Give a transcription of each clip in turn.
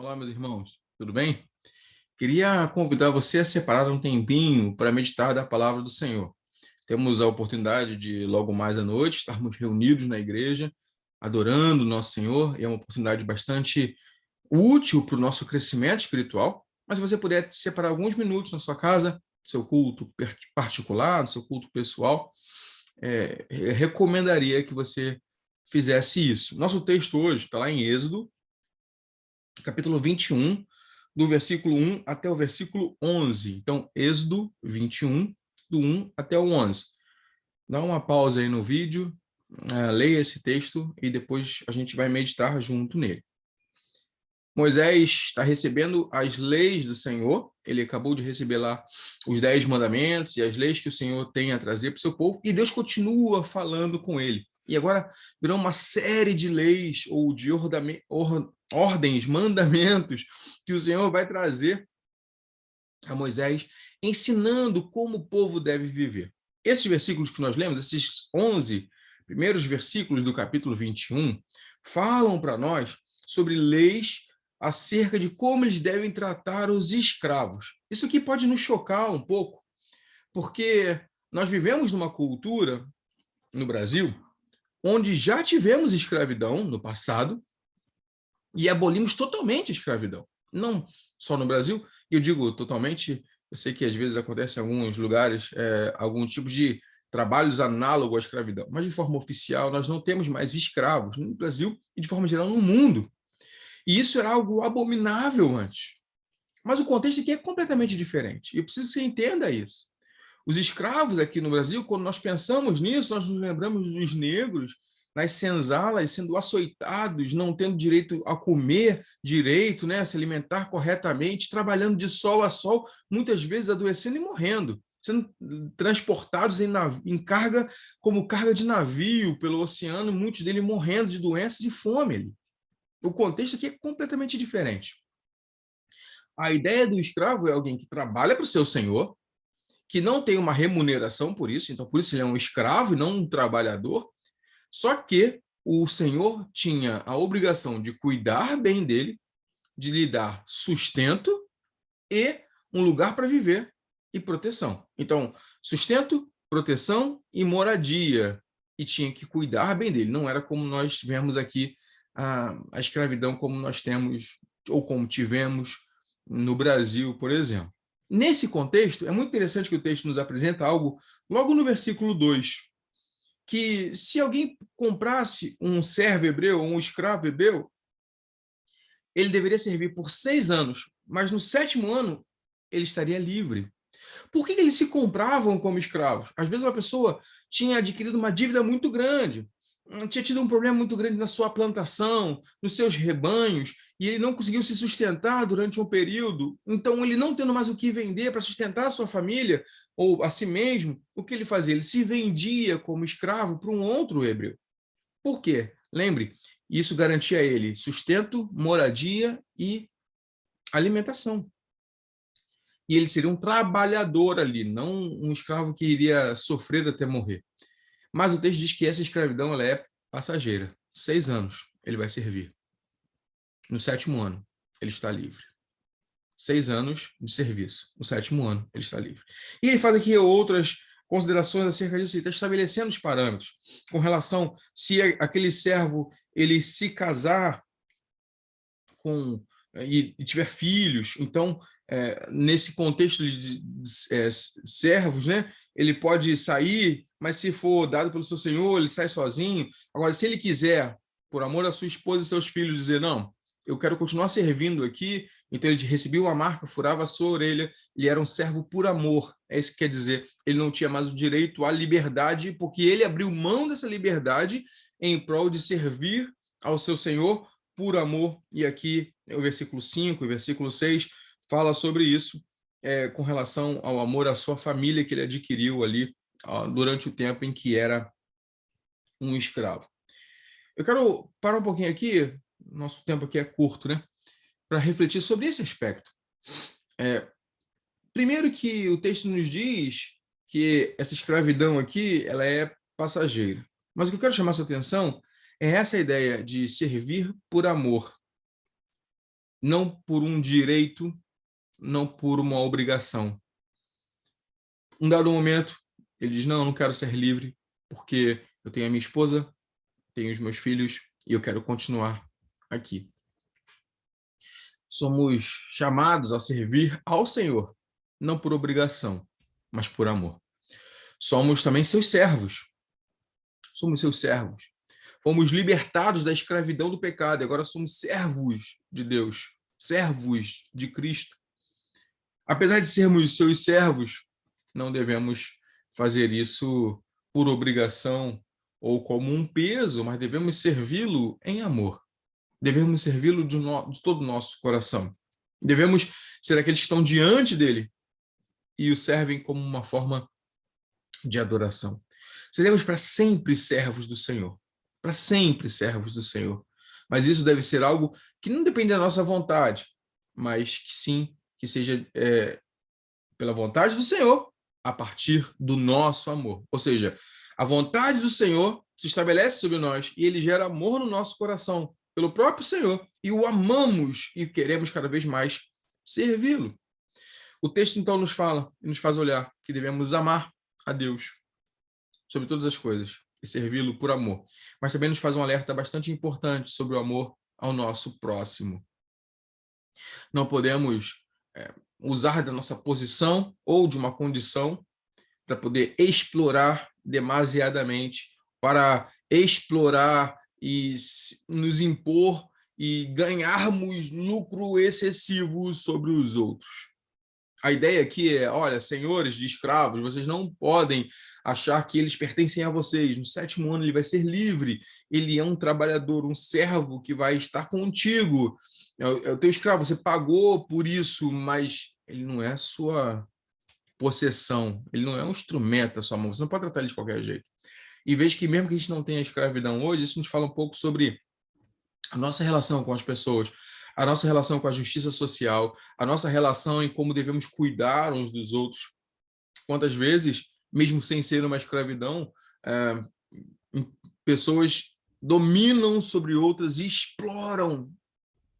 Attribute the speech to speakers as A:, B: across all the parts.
A: Olá, meus irmãos, tudo bem? Queria convidar você a separar um tempinho para meditar da palavra do Senhor. Temos a oportunidade de, logo mais à noite, estarmos reunidos na igreja, adorando o nosso Senhor, e é uma oportunidade bastante útil para o nosso crescimento espiritual. Mas se você puder separar alguns minutos na sua casa, no seu culto particular, no seu culto pessoal, eu recomendaria que você fizesse isso. Nosso texto hoje está lá em Êxodo, capítulo 21, do versículo 1 até o versículo 11. Então, Êxodo 21, do 1 até o 11. Dá uma pausa aí no vídeo, leia esse texto e depois a gente vai meditar junto nele. Moisés está recebendo as leis do Senhor, ele acabou de receber lá os 10 mandamentos e as leis que o Senhor tem a trazer para o seu povo, e Deus continua falando com ele. E agora virou uma série de leis ou de ordens, mandamentos que o Senhor vai trazer a Moisés, ensinando como o povo deve viver. Esses versículos que nós lemos, esses 11 primeiros versículos do capítulo 21, falam para nós sobre leis acerca de como eles devem tratar os escravos. Isso aqui pode nos chocar um pouco, porque nós vivemos numa cultura no Brasil onde já tivemos escravidão no passado e abolimos totalmente a escravidão. Não só no Brasil, e eu digo totalmente, eu sei que às vezes acontece em alguns lugares algum tipo de trabalhos análogo à escravidão, mas de forma oficial nós não temos mais escravos no Brasil e de forma geral no mundo. E isso era algo abominável antes. Mas o contexto aqui é completamente diferente. E eu preciso que você entenda isso. Os escravos aqui no Brasil, quando nós pensamos nisso, nós nos lembramos dos negros nas senzalas sendo açoitados, não tendo direito a comer direito, né, a se alimentar corretamente, trabalhando de sol a sol, muitas vezes adoecendo e morrendo, sendo transportados em carga, como carga de navio pelo oceano, muitos deles morrendo de doenças e fome ali. O contexto aqui é completamente diferente. A ideia do escravo é alguém que trabalha para o seu senhor, que não tem uma remuneração por isso, então por isso ele é um escravo e não um trabalhador, só que o senhor tinha a obrigação de cuidar bem dele, de lhe dar sustento e um lugar para viver e proteção. Então, sustento, proteção e moradia. E tinha que cuidar bem dele. Não era como nós vemos aqui a escravidão como nós temos ou como tivemos no Brasil, por exemplo. Nesse contexto, é muito interessante que o texto nos apresenta algo logo no versículo 2, que se alguém comprasse um servo hebreu ou um escravo hebreu, ele deveria servir por 6 anos, mas no 7º ano ele estaria livre. Por que eles se compravam como escravos? Às vezes uma pessoa tinha adquirido uma dívida muito grande, tinha tido um problema muito grande na sua plantação, nos seus rebanhos, e ele não conseguiu se sustentar durante um período. Então, ele não tendo mais o que vender para sustentar a sua família, ou a si mesmo, o que ele fazia? Ele se vendia como escravo para um outro hebreu. Por quê? Lembre, isso garantia a ele sustento, moradia e alimentação. E ele seria um trabalhador ali, não um escravo que iria sofrer até morrer. Mas o texto diz que essa escravidão ela é passageira. 6 anos ele vai servir. No 7º ano, ele está livre. 6 anos de serviço. No 7º ano, ele está livre. E ele faz aqui outras considerações acerca disso. Ele está estabelecendo os parâmetros com relação se aquele servo ele se casar com e tiver filhos, então nesse contexto de servos, né, ele pode sair, mas se for dado pelo seu senhor, ele sai sozinho. Agora, se ele quiser, por amor à sua esposa e seus filhos, dizer, não, eu quero continuar servindo aqui, então ele recebia uma marca, furava a sua orelha, ele era um servo por amor. É isso que quer dizer, ele não tinha mais o direito à liberdade, porque ele abriu mão dessa liberdade em prol de servir ao seu senhor por amor. E aqui o versículo 5 e o versículo 6 fala sobre isso, com relação ao amor à sua família que ele adquiriu ali durante o tempo em que era um escravo. Eu quero parar um pouquinho aqui, nosso tempo aqui é curto, né, para refletir sobre esse aspecto. Primeiro que o texto nos diz que essa escravidão aqui, ela é passageira. Mas o que eu quero chamar sua atenção é essa ideia de servir por amor. não por um direito, não por uma obrigação. Um dado momento, ele diz, não, eu não quero ser livre, porque eu tenho a minha esposa, tenho os meus filhos, e eu quero continuar aqui. Somos chamados a servir ao Senhor, não por obrigação, mas por amor. Somos também seus servos. Somos seus servos. Fomos libertados da escravidão do pecado, e agora somos servos de Deus, servos de Cristo. Apesar de sermos seus servos, não devemos fazer isso por obrigação ou como um peso, mas devemos servi-lo em amor. Devemos servi-lo de todo o nosso coração. Devemos ser aqueles que estão diante dele e o servem como uma forma de adoração. Seremos para sempre servos do Senhor. Para sempre servos do Senhor. Mas isso deve ser algo que não depende da nossa vontade, mas que sim, que seja pela vontade do Senhor, a partir do nosso amor. Ou seja, a vontade do Senhor se estabelece sobre nós e ele gera amor no nosso coração pelo próprio Senhor e o amamos e queremos cada vez mais servi-lo. O texto então nos fala e nos faz olhar que devemos amar a Deus sobre todas as coisas e servi-lo por amor. Mas também nos faz um alerta bastante importante sobre o amor ao nosso próximo. Não podemos usar da nossa posição ou de uma condição para poder explorar demasiadamente, para explorar e nos impor e ganharmos lucro excessivo sobre os outros. A ideia aqui é, olha, senhores de escravos, vocês não podem achar que eles pertencem a vocês. No 7º ano ele vai ser livre. Ele é um trabalhador, um servo que vai estar contigo. É o teu escravo, você pagou por isso, mas ele não é sua possessão. Ele não é um instrumento da sua mão. Você não pode tratar ele de qualquer jeito. E veja que mesmo que a gente não tenha escravidão hoje, isso nos fala um pouco sobre a nossa relação com as pessoas, a nossa relação com a justiça social, a nossa relação em como devemos cuidar uns dos outros. Quantas vezes, mesmo sem ser uma escravidão, pessoas dominam sobre outras e exploram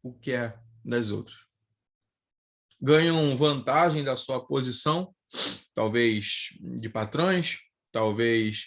A: o que é das outras. Ganham vantagem da sua posição, talvez de patrões, talvez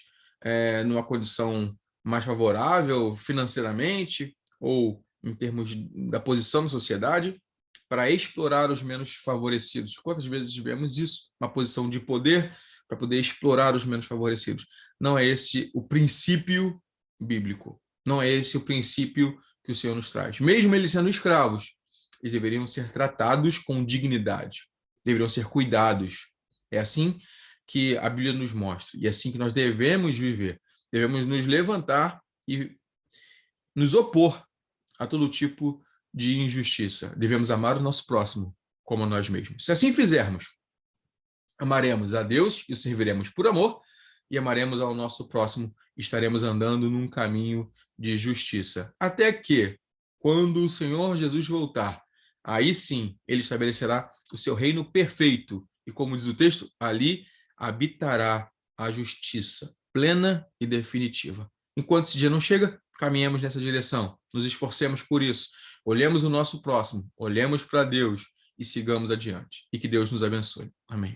A: numa condição mais favorável financeiramente, ou em termos da posição na sociedade, para explorar os menos favorecidos. Quantas vezes vemos isso? Uma posição de poder para poder explorar os menos favorecidos. Não é esse o princípio bíblico. Não é esse o princípio que o Senhor nos traz. Mesmo eles sendo escravos, eles deveriam ser tratados com dignidade. Deveriam ser cuidados. É assim que a Bíblia nos mostra. E é assim que nós devemos viver. Devemos nos levantar e nos opor a todo tipo de injustiça. Devemos amar o nosso próximo como a nós mesmos. Se assim fizermos, amaremos a Deus e o serviremos por amor, e amaremos ao nosso próximo, estaremos andando num caminho de justiça. Até que, quando o Senhor Jesus voltar, aí sim ele estabelecerá o seu reino perfeito. E como diz o texto, ali habitará a justiça plena e definitiva. Enquanto esse dia não chega, caminhemos nessa direção, nos esforcemos por isso, olhemos o nosso próximo, olhemos para Deus e sigamos adiante. E que Deus nos abençoe. Amém.